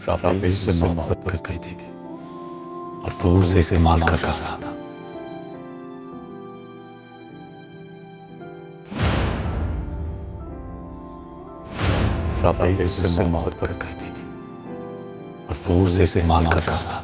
Rafale उससे मोहब्बत करती थी और वो उसे इस्तेमाल कर रहा था। राफेल उससे मोहब्बत करती थी और वो उसे इस्तेमाल कर रहा था।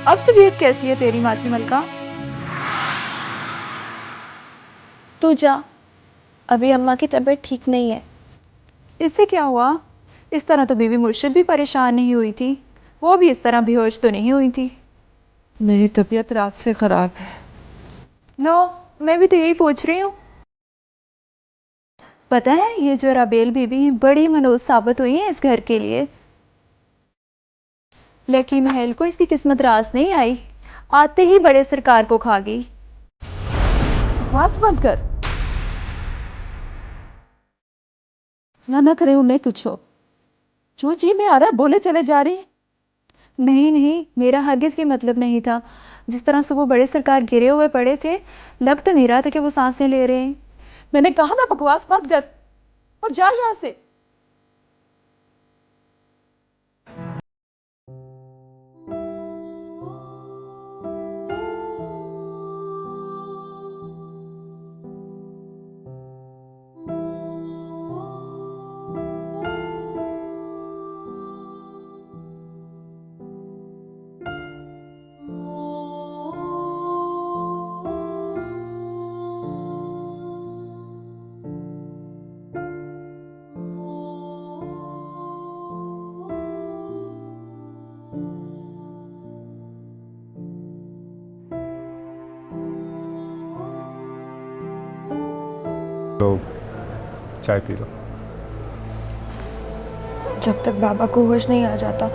अब तबीयत कैसी है तेरी मासी मलका? तू जा, अभी अम्मा की तबीयत ठीक नहीं है। इससे क्या हुआ? इस तरह तो बीवी मुर्शिद भी परेशान नहीं हुई थी, वो भी इस तरह बेहोश तो नहीं हुई थी। मेरी तबीयत रात से ख़राब है। लो, मैं भी तो यही पूछ रही हूँ। पता है ये जो राबेल बीबी बड़ी मनोज साबित हुई है इस घर के लिए। लकी महल को इसकी किस्मत रास नहीं आई, आते ही बड़े सरकार को खा गई। बकवास बंद कर, ना करे उन्हें कुछ हो। जो जी में आ रहा है बोले चले जा रही। नहीं नहीं, मेरा हरगिज ये मतलब नहीं था। जिस तरह से वो बड़े सरकार गिरे हुए पड़े थे, लग तो नहीं रहा था कि वो सांसें ले रहे हैं। मैंने कहा ना बकवास बंद कर और जा यहाँ से। तो चाय पी लो। जब तक बाबा को होश नहीं आ जाता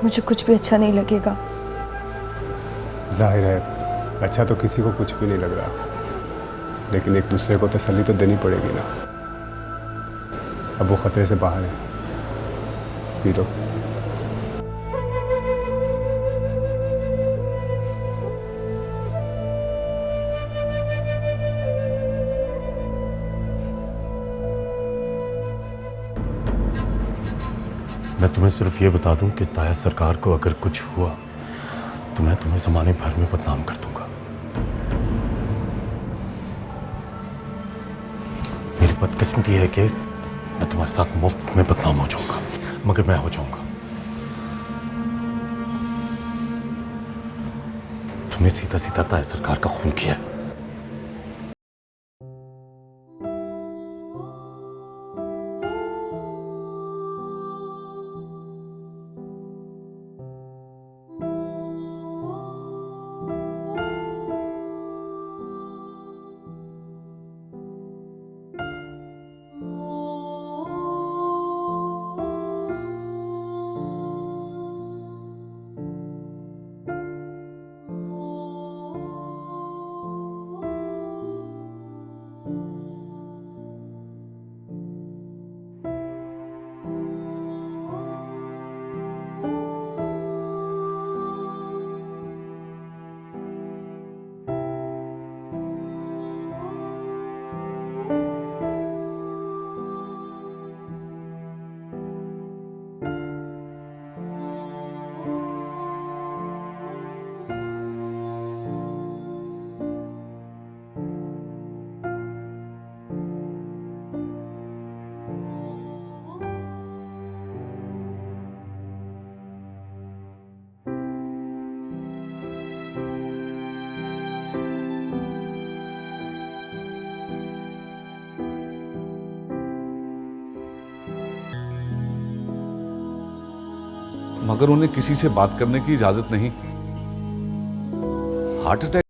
मुझे कुछ भी अच्छा नहीं लगेगा। जाहिर है अच्छा तो किसी को कुछ भी नहीं लग रहा, लेकिन एक दूसरे को तसल्ली तो देनी पड़ेगी ना। अब वो खतरे से बाहर है, पी लो। मैं तुम्हें सिर्फ ये बता दूं कि ताया सरकार को अगर कुछ हुआ तो मैं तुम्हें ज़माने भर में बदनाम कर दूंगा। मेरी बदकिस्मती है कि मैं तुम्हारे साथ मुफ्त में बदनाम हो जाऊंगा, मगर मैं हो जाऊंगा। तुमने सीधा सीधा ताया सरकार का खून किया है। मगर उन्हें किसी से बात करने की इजाजत नहीं। Heart attack.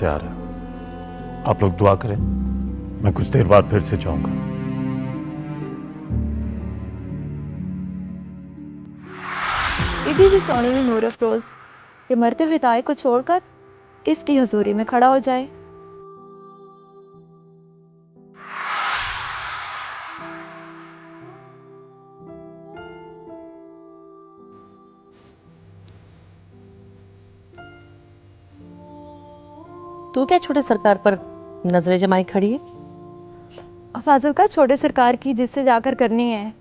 तैयार है। आप लोग दुआ करें, मैं कुछ देर बाद फिर से जाऊंगा। इधर भी सोनू नूर अफरोज के मरते हुए ताए को छोड़कर इसकी हजूरी में खड़ा हो जाए। तू क्या छोटे सरकार पर नजरें जमाई खड़ी है? फाजिल का छोटे सरकार की जिससे जाकर करनी है।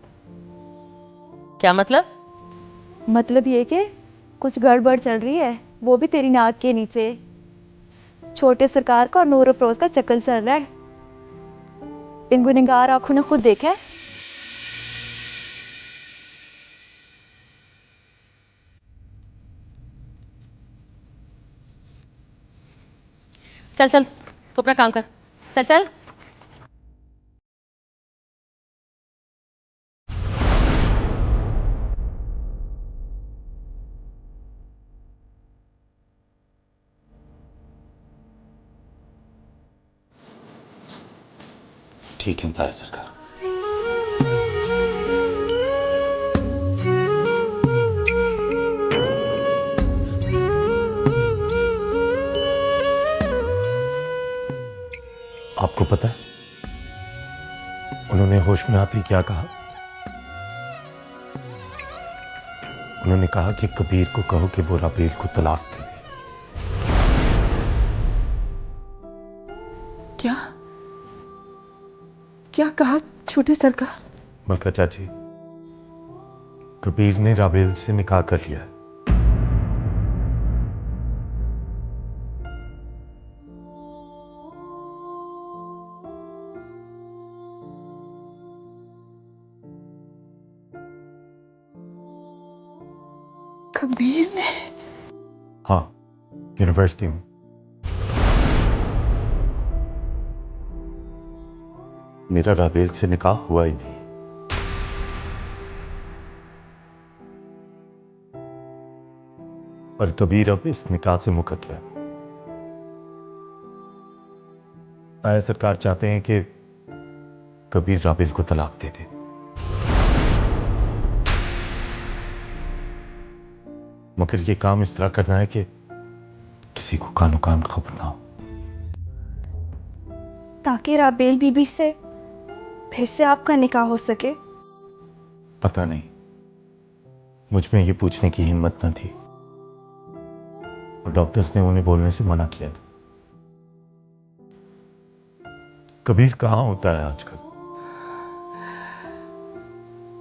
क्या मतलब? मतलब ये कि कुछ गड़बड़ चल रही है, वो भी तेरी नाक के नीचे। छोटे सरकार का और नूर अफरोज का चक्कर चल रहा है। इन गुनहगार आंखों ने खुद देखा है। चल चल, तू अपना काम कर। चल चल। ठीक है ताया सरकार। आपको पता है उन्होंने होश में आते ही क्या कहा? उन्होंने कहा कि कबीर को कहो कि वो राबेल को तलाक दे दे। क्या क्या कहा छोटे सरकार? मलका चाची, कबीर ने राबेल से निकाह कर लिया है। कबीर ने? हाँ, यूनिवर्सिटी में। मेरा राबेल से निकाह हुआ ही नहीं। और कबीर अब इस निकाह से मुकर गया। ताया सरकार चाहते हैं कि कबीर राबेल को तलाक दे दे। मगर ये काम इस तरह करना है कि किसी को कानो कान खबर ना हो, ताकि राबेल बीबी से फिर से आपका निकाह हो सके। पता नहीं, मुझ में ये पूछने की हिम्मत न थी और डॉक्टर्स ने उन्हें बोलने से मना किया था। कबीर कहाँ होता है आजकल?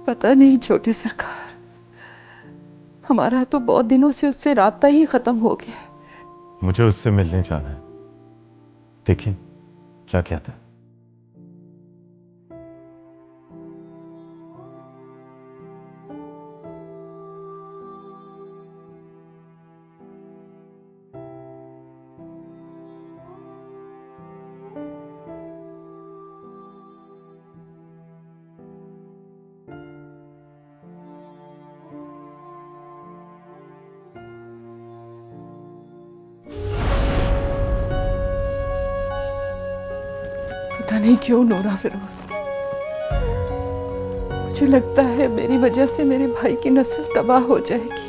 पता नहीं छोटे सरकार, हमारा तो बहुत दिनों से उससे राब्ता ही खत्म हो गया। मुझे उससे मिलने जाना है। देखिए क्या कहता है। पता नहीं क्यों नूरा फिरोज, मुझे लगता है मेरी वजह से मेरे भाई की नस्ल तबाह हो जाएगी।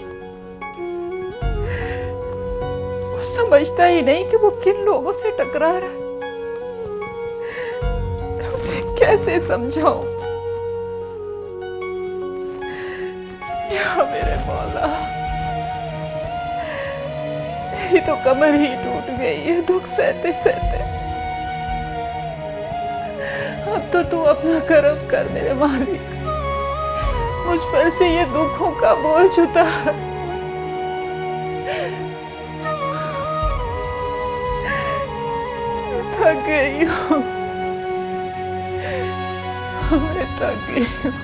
वो समझता ही नहीं कि वो किन लोगों से टकरा रहा है। मैं उसे कैसे समझाऊं? या मेरे मौला, ये तो कमर ही टूट गई है दुख सहते सहते। अब तो तू अपना करम कर मेरे मालिक, मुझ पर से ये दुखों का बोझ उतार। मैं थक गई हूँ, मैं थक गई हूँ।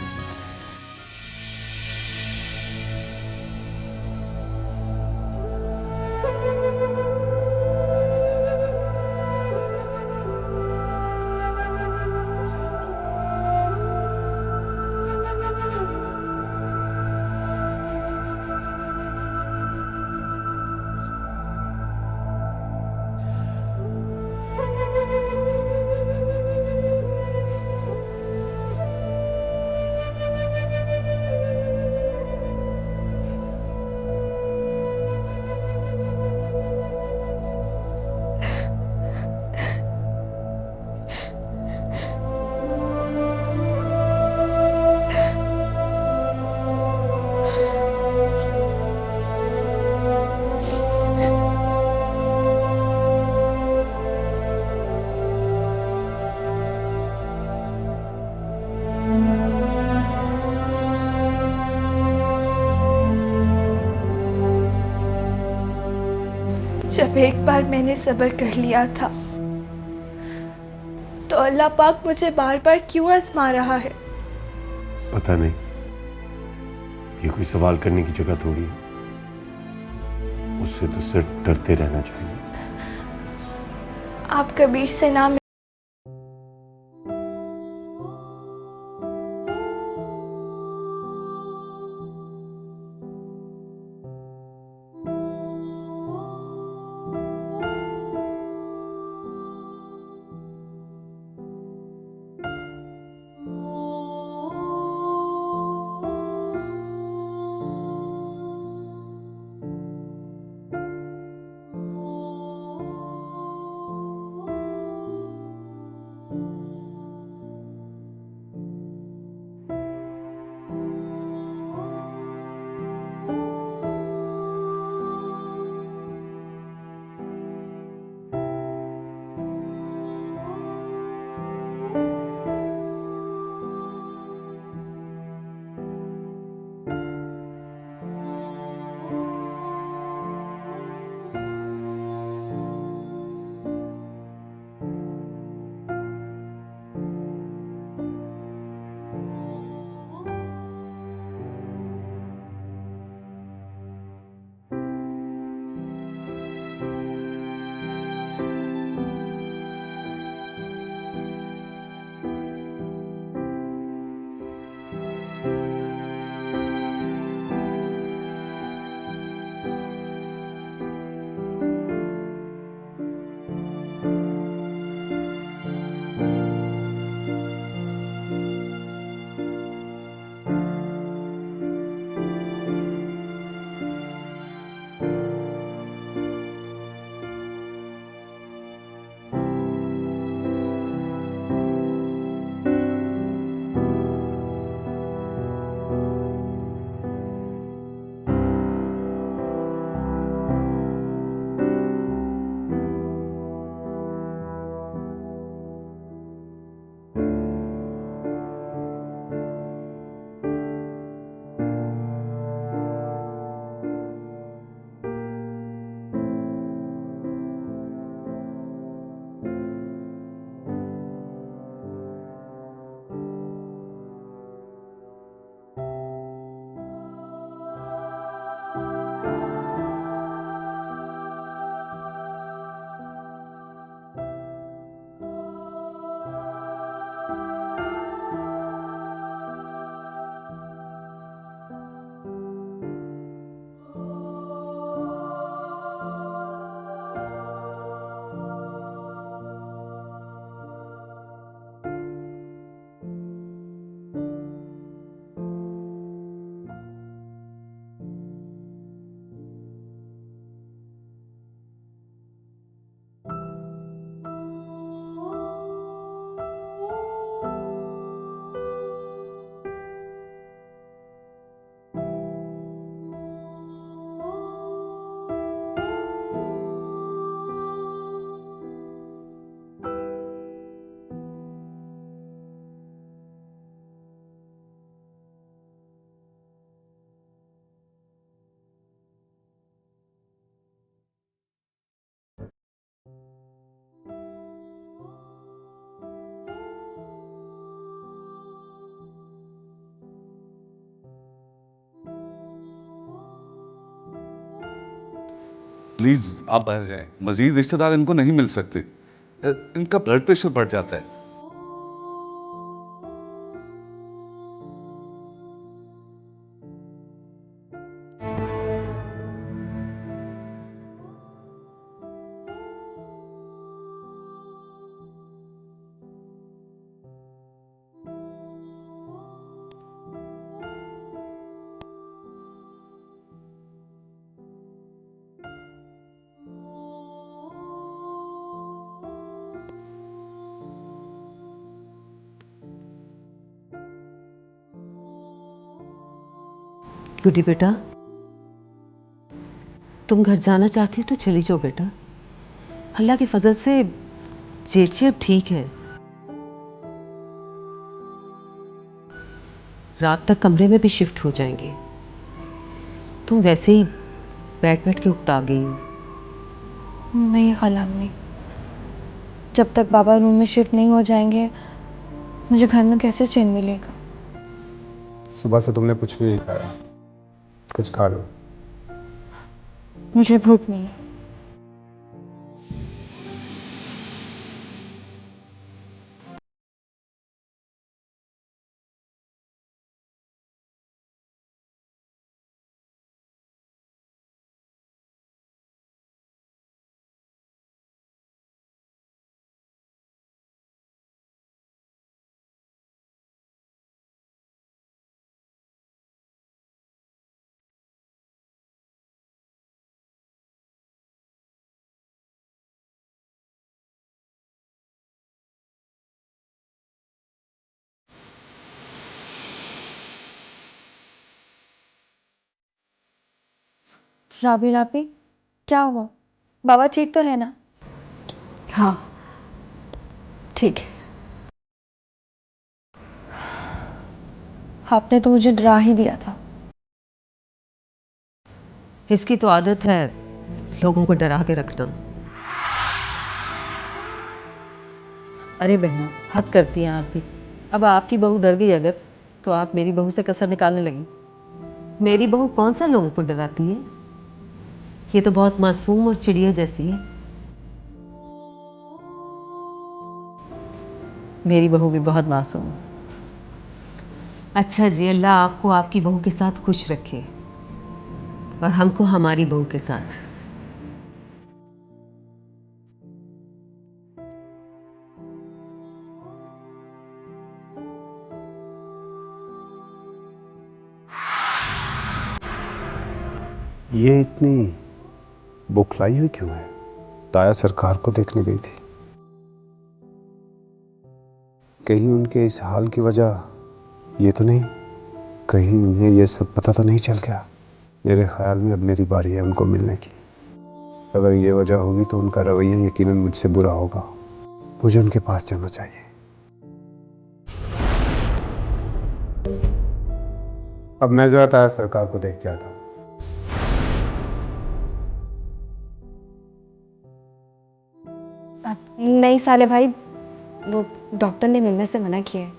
जब एक बार मैंने सब्र कर लिया था तो अल्लाह पाक मुझे बार बार क्यों आजमा रहा है? पता नहीं, ये कोई सवाल करने की जगह थोड़ी है। उससे तो सिर्फ डरते रहना चाहिए। आप कबीर से ना प्लीज आप बाहर जाएं। मजीद रिश्तेदार इनको नहीं मिल सकते। इनका ब्लड प्रेशर बढ़ जाता है। गुड्डी बेटा, तुम घर जाना चाहती हो तो चली जाओ बेटा। अल्लाह के फजल से जेठी अब ठीक है। रात तक कमरे में भी शिफ्ट हो जाएंगे। तुम वैसे ही बैठ बैठ के उकता गई हो। नहीं खाला अम्मी, जब तक बाबा रूम में शिफ्ट नहीं हो जाएंगे मुझे घर में कैसे चैन मिलेगा। सुबह से तुमने कुछ भी नहीं खाया, कुछ खा लो। मुझे भूख नहीं है। राबी राबी, क्या हुआ? बाबा ठीक तो है ना? हाँ ठीक है। आपने तो मुझे डरा ही दिया था। इसकी तो आदत है लोगों को डरा के रखना। अरे बहना, हद करती हैं आप भी। अब आपकी बहू डर गई अगर, तो आप मेरी बहू से कसर निकालने लगी। मेरी बहू कौन सा लोगों को डराती है? ये तो बहुत मासूम और चिड़िया जैसी है। मेरी बहू भी बहुत मासूम है। अच्छा जी, अल्लाह आपको आपकी बहू के साथ खुश रखे और हमको हमारी बहू के साथ। ये इतनी बौखलाई हुई क्यों है? ताया सरकार को देखने गई थी। कहीं उनके इस हाल की वजह ये तो नहीं, कहीं उन्हें ये सब पता तो नहीं चल गया? मेरे ख्याल में अब मेरी बारी है उनको मिलने की। अगर ये वजह होगी तो उनका रवैया यकीनन मुझसे बुरा होगा। मुझे उनके पास जाना चाहिए। अब मैं जरा ताया सरकार को देख के आता हूँ। नहीं साले भाई, वो डॉक्टर ने मिलने से मना किया है।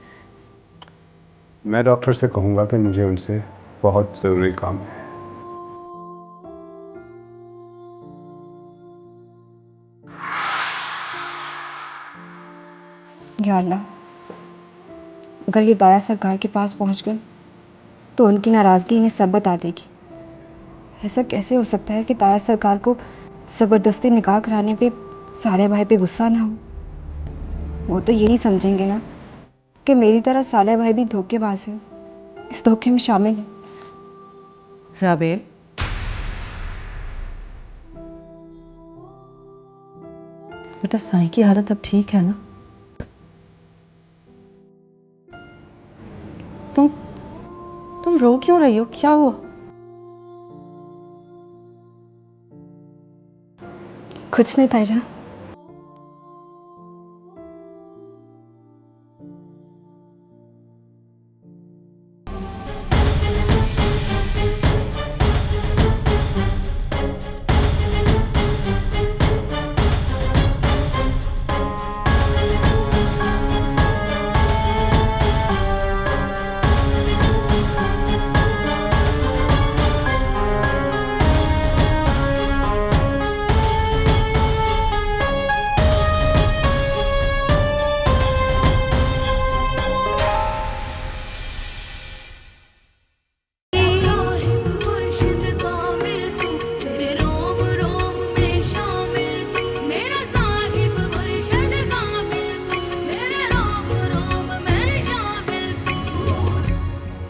मैं डॉक्टर से कहूँगा कि मुझे उनसे बहुत ज़रूरी काम है। या अल्लाह, अगर ये दाया सरकार के पास पहुंच गए तो उनकी नाराज़गी इन्हें सब बता देगी। ऐसा कैसे हो सकता है कि दाया सरकार को ज़बरदस्ती निकाह कराने पे साले भाई पे गुस्सा ना हो? वो तो यही समझेंगे ना कि मेरी तरह साले भाई भी धोखेबाज है, इस धोखे में शामिल है। राबेल, बेटा साईं की हालत अब ठीक है ना? तुम रो क्यों रही हो? क्या हुआ? कुछ नहीं ताईजा,